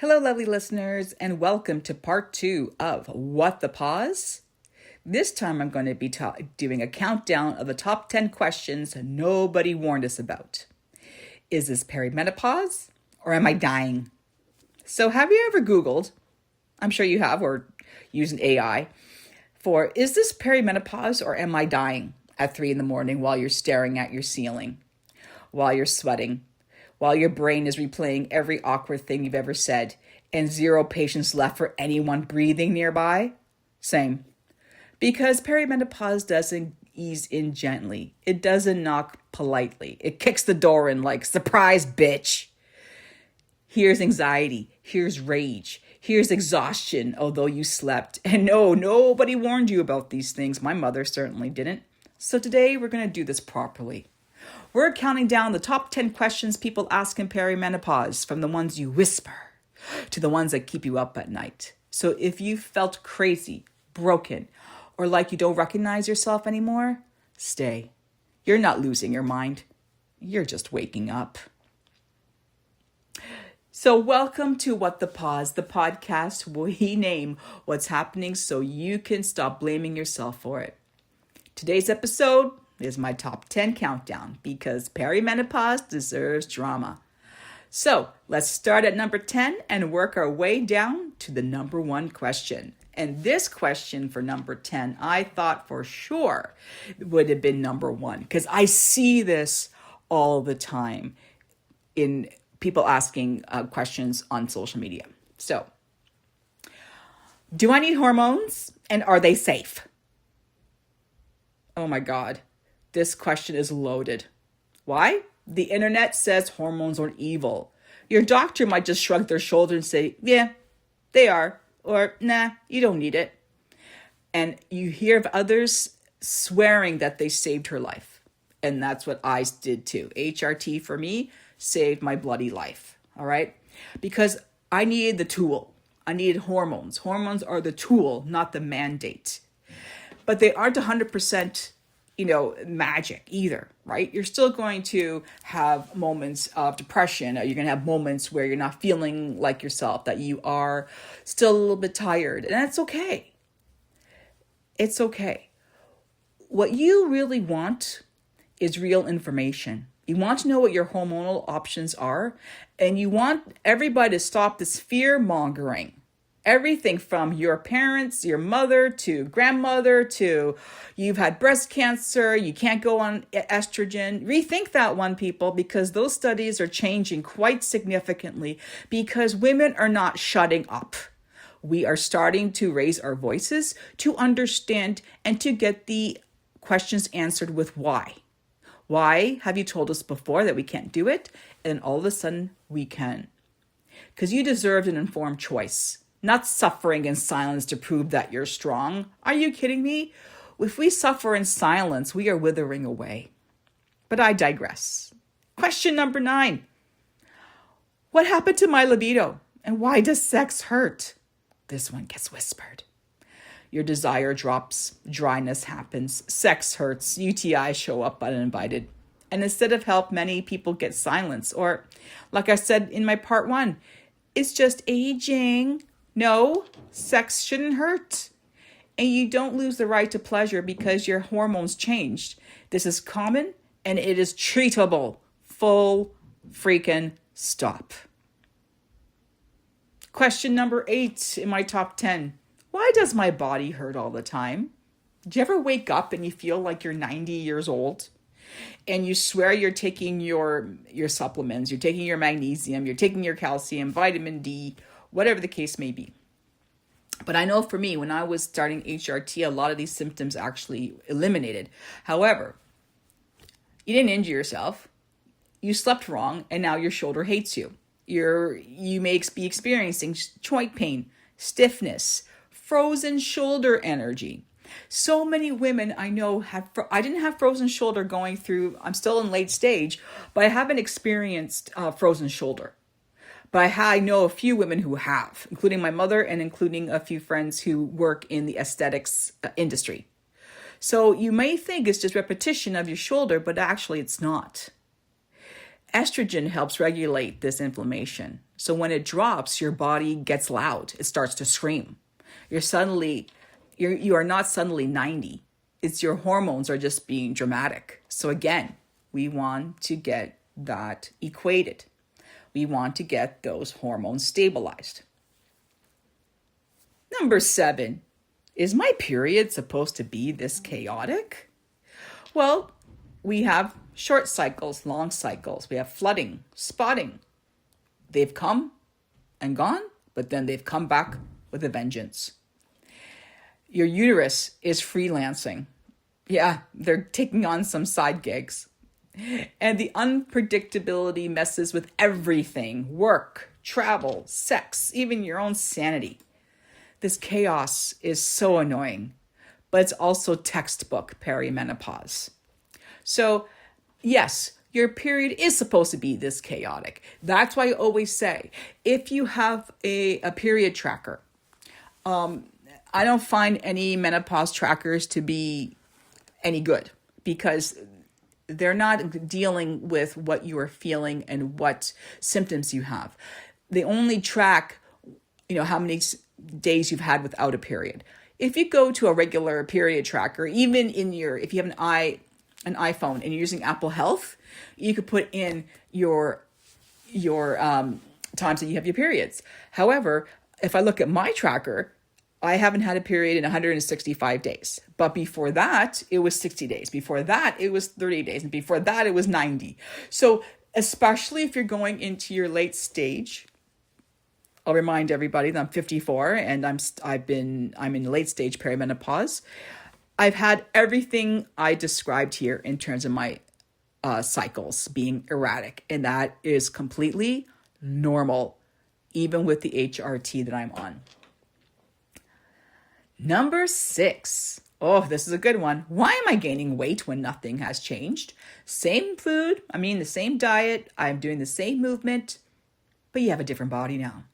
Hello, lovely listeners, and welcome to part 2 of What the Pause. This time I'm going to be doing a countdown of the top 10 questions nobody warned us about. Is this perimenopause or am I dying? So have you ever Googled, I'm sure you have, or used an AI, for is this perimenopause or am I dying at 3 a.m. while you're staring at your ceiling, while you're sweating, while your brain is replaying every awkward thing you've ever said, and zero patience left for anyone breathing nearby? Same. Because perimenopause doesn't ease in gently. It doesn't knock politely. It kicks the door in like, surprise, bitch. Here's anxiety. Here's rage. Here's exhaustion, although you slept. And no, nobody warned you about these things. My mother certainly didn't. So today we're going to do this properly. We're counting down the top 10 questions people ask in perimenopause, from the ones you whisper to the ones that keep you up at night. So if you felt crazy, broken, or like you don't recognize yourself anymore, stay. You're not losing your mind. You're just waking up. So welcome to What the Pause, the podcast we name what's happening so you can stop blaming yourself for it. Today's episode is my top 10 countdown because perimenopause deserves drama. So let's start at number 10 and work our way down to the number 1 question. And this question for number 10, I thought for sure would have been number 1 because I see this all the time in people asking questions on social media. So, do I need hormones and are they safe? Oh my God. This question is loaded. Why? The internet says hormones are evil. Your doctor might just shrug their shoulder and say, yeah, they are. Or, nah, you don't need it. And you hear of others swearing that they saved her life. And that's what I did too. HRT for me saved my bloody life. All right? Because I needed the tool. I needed hormones. Hormones are the tool, not the mandate. But they aren't 100% magic either, right? You're still going to have moments of depression. You're going to have moments where you're not feeling like yourself, that you are still a little bit tired. And that's okay. It's okay. What you really want is real information. You want to know what your hormonal options are, and you want everybody to stop this fear mongering. Everything from your parents, your mother, to grandmother, to you've had breast cancer, you can't go on estrogen. Rethink that one, people, because those studies are changing quite significantly because women are not shutting up. We are starting to raise our voices to understand and to get the questions answered with why. Why have you told us before that we can't do it? And all of a sudden we can. Because you deserved an informed choice. Not suffering in silence to prove that you're strong. Are you kidding me? If we suffer in silence, we are withering away. But I digress. Question number 9. What happened to my libido? And why does sex hurt? This one gets whispered. Your desire drops, dryness happens, sex hurts, UTIs show up uninvited. And instead of help, many people get silence. Or, like I said in my part 1, it's just aging. No, sex shouldn't hurt. And you don't lose the right to pleasure because your hormones changed. This is common and it is treatable. Full freaking stop. Question number 8 in my top 10. Why does my body hurt all the time? Do you ever wake up and you feel like you're 90 years old? And you swear you're taking your supplements, you're taking your magnesium, you're taking your calcium, vitamin D, whatever the case may be. But I know for me, when I was starting HRT, a lot of these symptoms actually eliminated. However, you didn't injure yourself. You slept wrong, and now your shoulder hates you. You may be experiencing joint pain, stiffness, frozen shoulder energy. So many women I know I didn't have frozen shoulder going through, I'm still in late stage, but I haven't experienced frozen shoulder. But I know a few women who have, including my mother and including a few friends who work in the aesthetics industry. So you may think it's just repetition of your shoulder, but actually it's not. Estrogen helps regulate this inflammation. So when it drops, your body gets loud. It starts to scream. You are not suddenly 90. It's your hormones are just being dramatic. So again, we want to get that equated. We want to get those hormones stabilized. Number 7, is my period supposed to be this chaotic? Well, we have short cycles, long cycles. We have flooding, spotting. They've come and gone, but then they've come back with a vengeance. Your uterus is freelancing. Yeah, they're taking on some side gigs. And the unpredictability messes with everything: work, travel, sex, even your own sanity. This chaos is so annoying, but it's also textbook perimenopause. So, yes, your period is supposed to be this chaotic. That's why I always say, if you have a period tracker, I don't find any menopause trackers to be any good, because they're not dealing with what you are feeling and what symptoms you have. They only track, how many days you've had without a period. If you go to a regular period tracker, even if you have an iPhone and you're using Apple Health, you could put in your times that you have your periods. However, if I look at my tracker, I haven't had a period in 165 days. But before that, it was 60 days. Before that, it was 30 days. And before that, it was 90. So especially if you're going into your late stage, I'll remind everybody that I'm 54 and I'm in late stage perimenopause. I've had everything I described here in terms of my cycles being erratic, and that is completely normal, even with the HRT that I'm on. Number 6. Oh, this is a good one. Why am I gaining weight when nothing has changed? Same food, the same diet, I'm doing the same movement, but you have a different body now.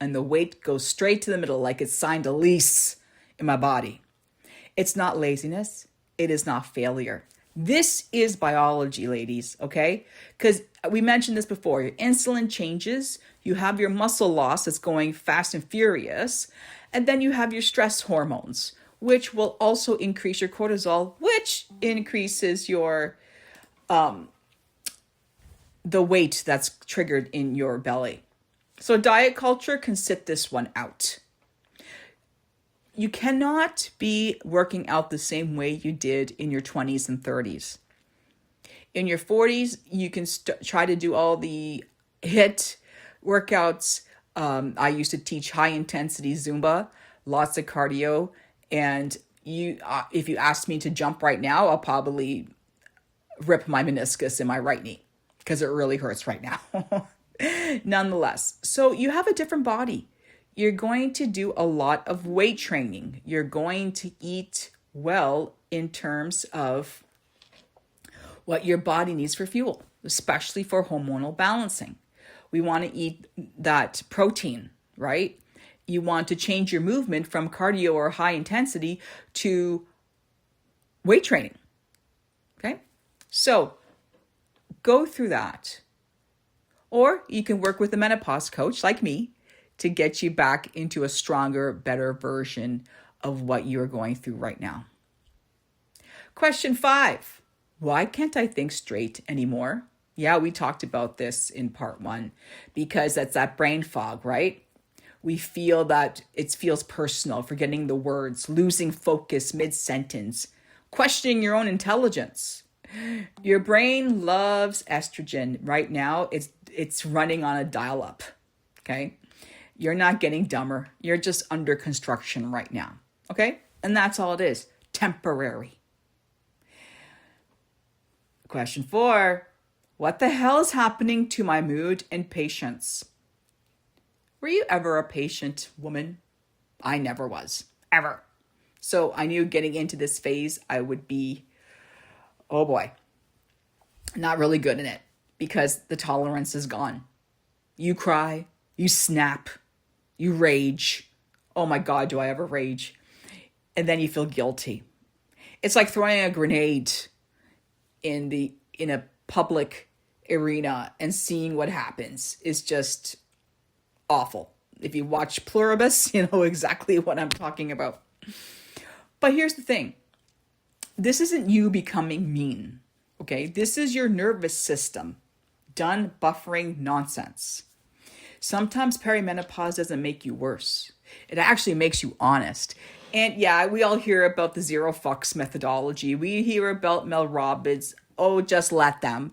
And the weight goes straight to the middle like it's signed a lease in my body. It's not laziness. It is not failure. This is biology, ladies, okay? Because we mentioned this before. Your insulin changes. You have your muscle loss that's going fast and furious. And then you have your stress hormones, which will also increase your cortisol, which increases your the weight that's triggered in your belly. So diet culture can sit this one out. You cannot be working out the same way you did in your 20s and 30s. In your 40s, you can try to do all the HIIT workouts. I used to teach high-intensity Zumba, lots of cardio. And if you asked me to jump right now, I'll probably rip my meniscus in my right knee because it really hurts right now. Nonetheless, so you have a different body. You're going to do a lot of weight training. You're going to eat well in terms of what your body needs for fuel, especially for hormonal balancing. We want to eat that protein, right? You want to change your movement from cardio or high intensity to weight training. Okay? So go through that. Or you can work with a menopause coach like me to get you back into a stronger, better version of what you're going through right now. Question 5. Why can't I think straight anymore? Yeah, we talked about this in part 1 because that's that brain fog, right? We feel that it feels personal, forgetting the words, losing focus mid-sentence, questioning your own intelligence. Your brain loves estrogen right now. It's running on a dial-up, okay? You're not getting dumber. You're just under construction right now, okay? And that's all it is, temporary. Question 4, what the hell is happening to my mood and patience? Were you ever a patient woman? I never was, ever. So I knew getting into this phase, I would be, oh boy, not really good in it because the tolerance is gone. You cry, you snap, you rage. Oh my God, do I ever rage? And then you feel guilty. It's like throwing a grenade in a public arena and seeing what happens is just awful. If you watch Pluribus, you know exactly what I'm talking about. But here's the thing. This isn't you becoming mean, okay? This is your nervous system done buffering nonsense. Sometimes perimenopause doesn't make you worse. It actually makes you honest. And yeah, we all hear about the zero fucks methodology. We hear about Mel Robbins. Oh, just let them.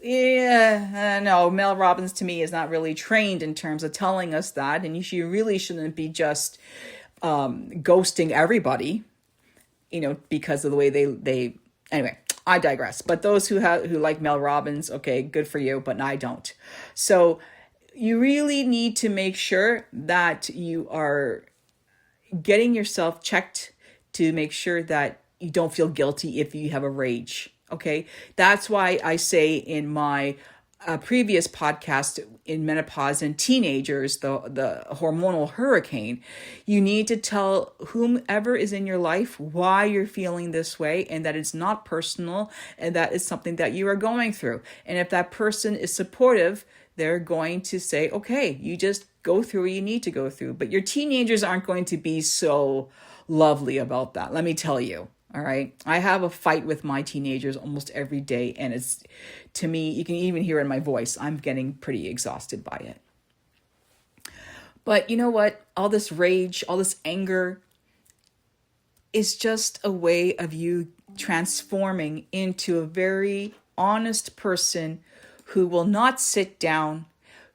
Yeah, no, Mel Robbins to me is not really trained in terms of telling us that. And you really shouldn't be just ghosting everybody, you know, because of the way they anyway, I digress. But those who like Mel Robbins, okay, good for you, but I don't. So you really need to make sure that you are getting yourself checked to make sure that you don't feel guilty if you have a rage. Okay, that's why I say in my previous podcast in menopause and teenagers, the hormonal hurricane, you need to tell whomever is in your life why you're feeling this way and that it's not personal and that it's something that you are going through. And if that person is supportive, they're going to say, okay, you just go through what you need to go through. But your teenagers aren't going to be so lovely about that. Let me tell you. All right. I have a fight with my teenagers almost every day. And it's, to me, you can even hear it in my voice, I'm getting pretty exhausted by it. But you know what? All this rage, all this anger is just a way of you transforming into a very honest person who will not sit down,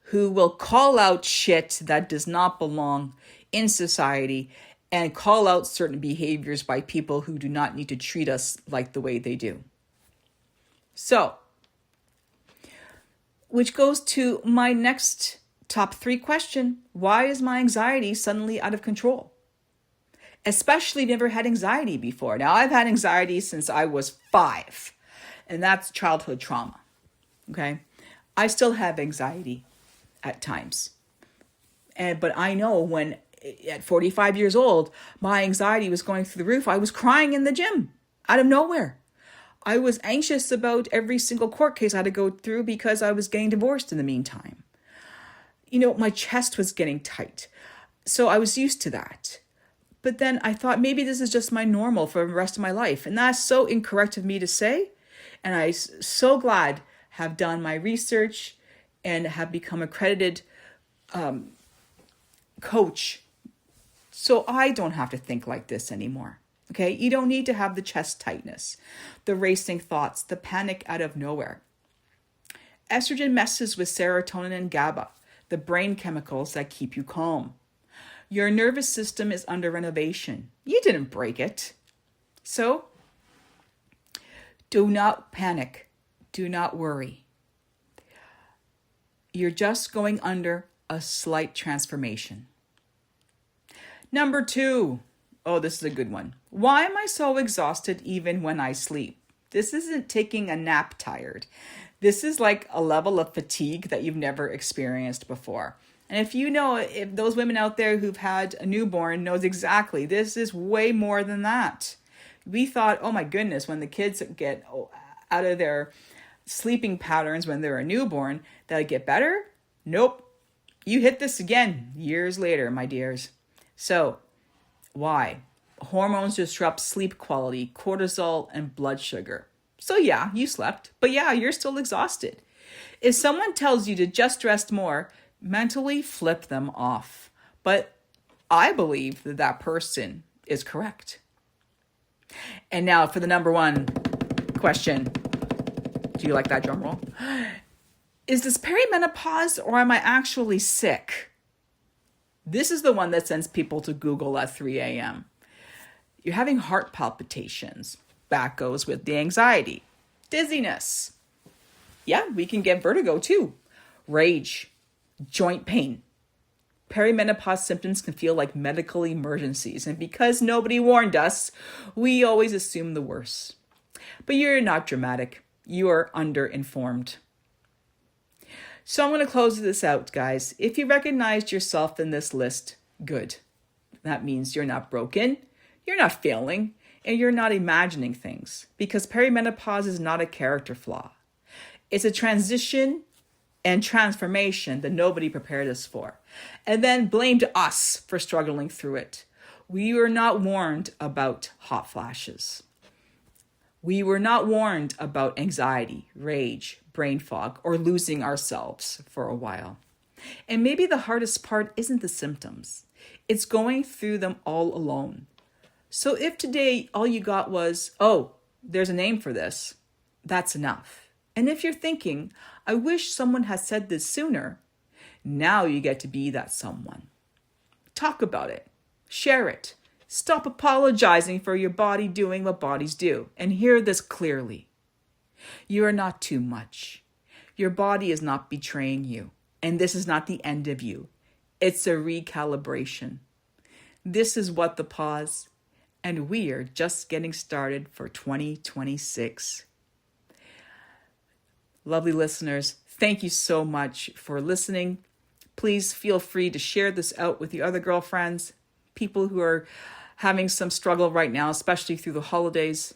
who will call out shit that does not belong in society, and call out certain behaviors by people who do not need to treat us like the way they do. So, which goes to my next top 3 question. Why is my anxiety suddenly out of control? Especially never had anxiety before. Now, I've had anxiety since I was 5, and that's childhood trauma. Okay? I still have anxiety at times. But I know when at 45 years old, my anxiety was going through the roof. I was crying in the gym out of nowhere. I was anxious about every single court case I had to go through because I was getting divorced in the meantime. You know, my chest was getting tight. So I was used to that. But then I thought maybe this is just my normal for the rest of my life. And that's so incorrect of me to say. And I'm so glad have done my research and have become accredited coach. So I don't have to think like this anymore. Okay, you don't need to have the chest tightness, the racing thoughts, the panic out of nowhere. Estrogen messes with serotonin and GABA, the brain chemicals that keep you calm. Your nervous system is under renovation. You didn't break it. So do not panic. Do not worry. You're just going under a slight transformation. Number 2. Oh, this is a good one. Why am I so exhausted even when I sleep? This isn't taking a nap tired. This is like a level of fatigue that you've never experienced before. And if those women out there who've had a newborn knows exactly, this is way more than that. We thought, oh my goodness, when the kids get out of their sleeping patterns when they're a newborn, they'll get better. Nope. You hit this again years later, my dears. So, why? Hormones disrupt sleep quality, cortisol, and blood sugar. So yeah, you slept, but yeah, you're still exhausted. If someone tells you to just rest more, mentally flip them off. But I believe that person is correct. And now for the number 1 question. Do you like that drum roll? Is this perimenopause or am I actually sick? This is the one that sends people to Google at 3 a.m. You're having heart palpitations. That goes with the anxiety. Dizziness. Yeah, we can get vertigo too. Rage. Joint pain. Perimenopause symptoms can feel like medical emergencies. And because nobody warned us, we always assume the worst. But you're not dramatic. You are underinformed. So I'm going to close this out, guys. If you recognized yourself in this list, good. That means you're not broken, you're not failing, and you're not imagining things. Because perimenopause is not a character flaw. It's a transition and transformation that nobody prepared us for, and then blamed us for struggling through it. We were not warned about hot flashes. We were not warned about anxiety, rage, brain fog, or losing ourselves for a while. And maybe the hardest part isn't the symptoms. It's going through them all alone. So if today all you got was, oh, there's a name for this, that's enough. And if you're thinking, I wish someone had said this sooner, now you get to be that someone. Talk about it. Share it. Stop apologizing for your body doing what bodies do. And hear this clearly. You are not too much. Your body is not betraying you. And this is not the end of you. It's a recalibration. This is what the pause. And we are just getting started for 2026. Lovely listeners, thank you so much for listening. Please feel free to share this out with your other girlfriends, people who are having some struggle right now, especially through the holidays.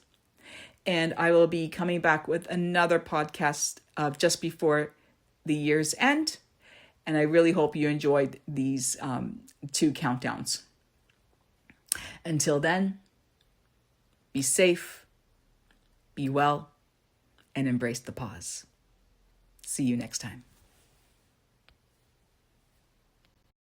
And I will be coming back with another podcast of just before the year's end. And I really hope you enjoyed these 2 countdowns. Until then, be safe, be well, and embrace the pause. See you next time.